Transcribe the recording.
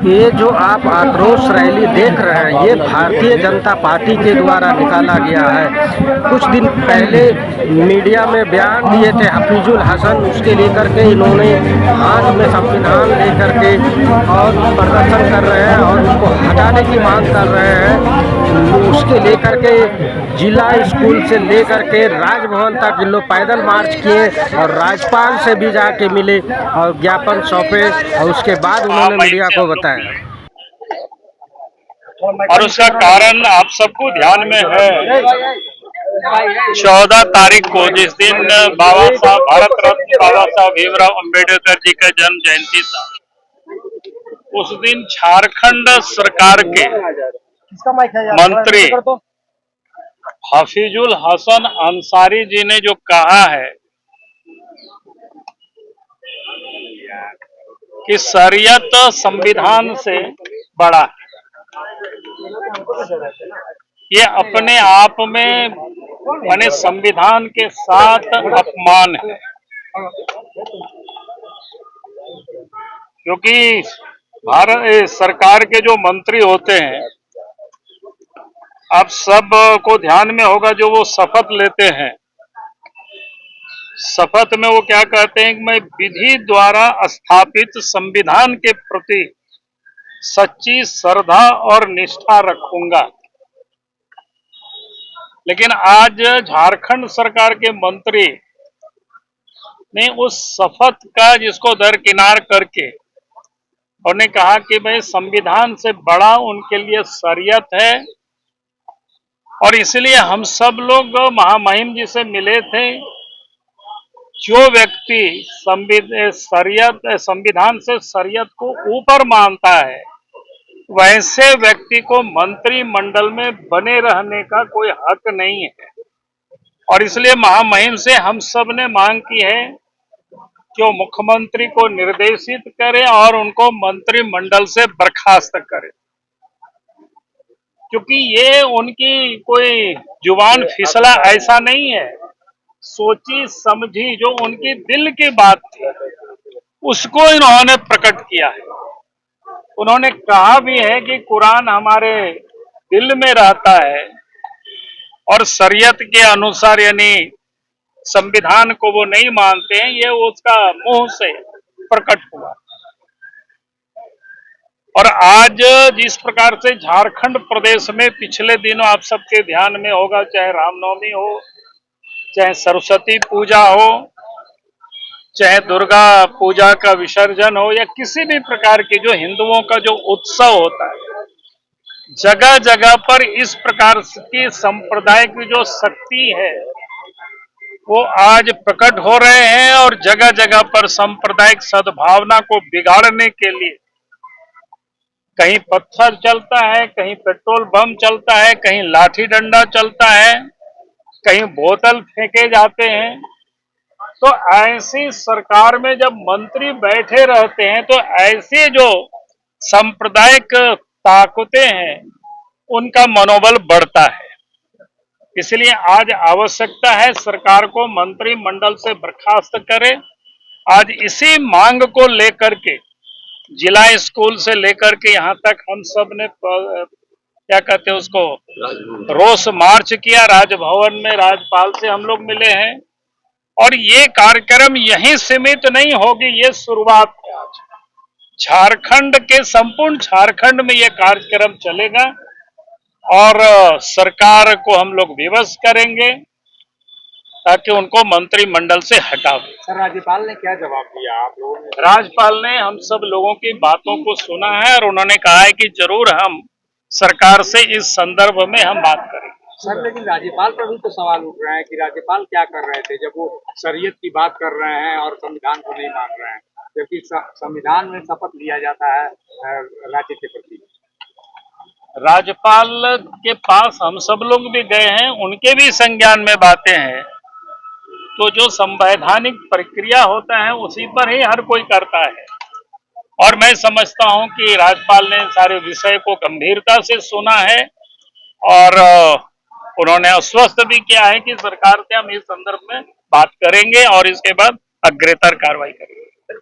ये जो आप आक्रोश रैली देख रहे हैं, ये भारतीय जनता पार्टी के द्वारा निकाला गया है। कुछ दिन पहले मीडिया में बयान दिए थे हफीजुल हसन, उसके लेकर के इन्होंने हाथ में संविधान लेकर के और प्रदर्शन कर रहे हैं और उसको हटाने की मांग कर रहे हैं। उसके लेकर के जिला स्कूल से लेकर के राजभवन तक इन लोग पैदल मार्च किए और राज्यपाल से भी जाके मिले और ज्ञापन सौंपे और उसके बाद उन्होंने महामहिम मीडिया से को हम लोग बताया। मिले और उसका कारण आप सबको ध्यान में है। 14 तारीख को जिस दिन बाबा साहब भारत रत्न बाबा साहब भीमराव अम्बेडकर जी का जन्म जयंती था, उस दिन झारखंड सरकार के मंत्री हफीजुल हसन अंसारी जी ने जो कहा है कि शरीयत संविधान से बड़ा है, ये अपने आप में माने संविधान के साथ अपमान है। क्योंकि भारत सरकार के जो मंत्री होते हैं, आप सब को ध्यान में होगा, जो वो शपथ लेते हैं, शपथ में वो क्या कहते हैं कि मैं विधि द्वारा स्थापित संविधान के प्रति सच्ची श्रद्धा और निष्ठा रखूंगा। लेकिन आज झारखंड सरकार के मंत्री ने उस शपथ का जिसको दरकिनार करके उन्होंने कहा कि भाई संविधान से बड़ा उनके लिए शरीयत है, और इसलिए हम सब लोग महामहिम जी से मिले थे। जो व्यक्ति संविधान से शरीयत को ऊपर मानता है, वैसे व्यक्ति को मंत्रिमंडल में बने रहने का कोई हक नहीं है। और इसलिए महामहिम से हम सब ने मांग की है कि वो मुख्यमंत्री को निर्देशित करे और उनको मंत्रिमंडल से बर्खास्त करे, क्योंकि ये उनकी कोई जुबान फिसला ऐसा नहीं है। सोची समझी जो उनकी दिल की बात थी, उसको इन्होंने प्रकट किया है। उन्होंने कहा भी है कि कुरान हमारे दिल में रहता है और शरीयत के अनुसार यानी संविधान को वो नहीं मानते हैं, ये उसका मुंह से प्रकट हुआ। और आज जिस प्रकार से झारखंड प्रदेश में पिछले दिनों आप सबके ध्यान में होगा, चाहे रामनवमी हो, चाहे सरस्वती पूजा हो, चाहे दुर्गा पूजा का विसर्जन हो, या किसी भी प्रकार की जो हिंदुओं का जो उत्सव होता है, जगह जगह पर इस प्रकार की संप्रदाय की जो शक्ति है वो आज प्रकट हो रहे हैं। और जगह जगह पर सांप्रदायिक सद्भावना को बिगाड़ने के लिए कहीं पत्थर चलता है, कहीं पेट्रोल बम चलता है, कहीं लाठी डंडा चलता है, कहीं बोतल फेंके जाते हैं। तो ऐसी सरकार में जब मंत्री बैठे रहते हैं तो ऐसे जो सांप्रदायिक ताकतें हैं उनका मनोबल बढ़ता है। इसलिए आज आवश्यकता है सरकार को मंत्रिमंडल से बर्खास्त करे। आज इसी मांग को लेकर के जिला स्कूल से लेकर के यहाँ तक हम सब ने क्या कहते हैं उसको रोष मार्च किया। राजभवन में राज्यपाल से हम लोग मिले हैं और ये कार्यक्रम यहीं सीमित नहीं होगी, ये शुरुआत है। आज झारखंड के संपूर्ण झारखंड में ये कार्यक्रम चलेगा और सरकार को हम लोग विवश करेंगे ताकि उनको मंत्रिमंडल से हटा दें। सर, राज्यपाल ने क्या जवाब दिया आप लोगों ने? राज्यपाल ने हम सब लोगों की बातों को सुना है और उन्होंने कहा है कि जरूर हम सरकार से इस संदर्भ में हम बात करेंगे। सर, लेकिन राज्यपाल पर भी तो सवाल उठ रहे हैं कि राज्यपाल क्या कर रहे थे जब वो शरीयत की बात कर रहे हैं और संविधान को नहीं मान रहे हैं, जबकि संविधान में शपथ लिया जाता है राज्य के प्रति। राज्यपाल के पास हम सब लोग भी गए हैं, उनके भी संज्ञान में बातें हैं। तो जो संवैधानिक प्रक्रिया होता है उसी पर ही हर कोई करता है। और मैं समझता हूं कि राज्यपाल ने सारे विषय को गंभीरता से सुना है और उन्होंने आश्वस्त भी किया है कि सरकार से हम इस संदर्भ में बात करेंगे और इसके बाद अग्रेतर कार्रवाई करेंगे।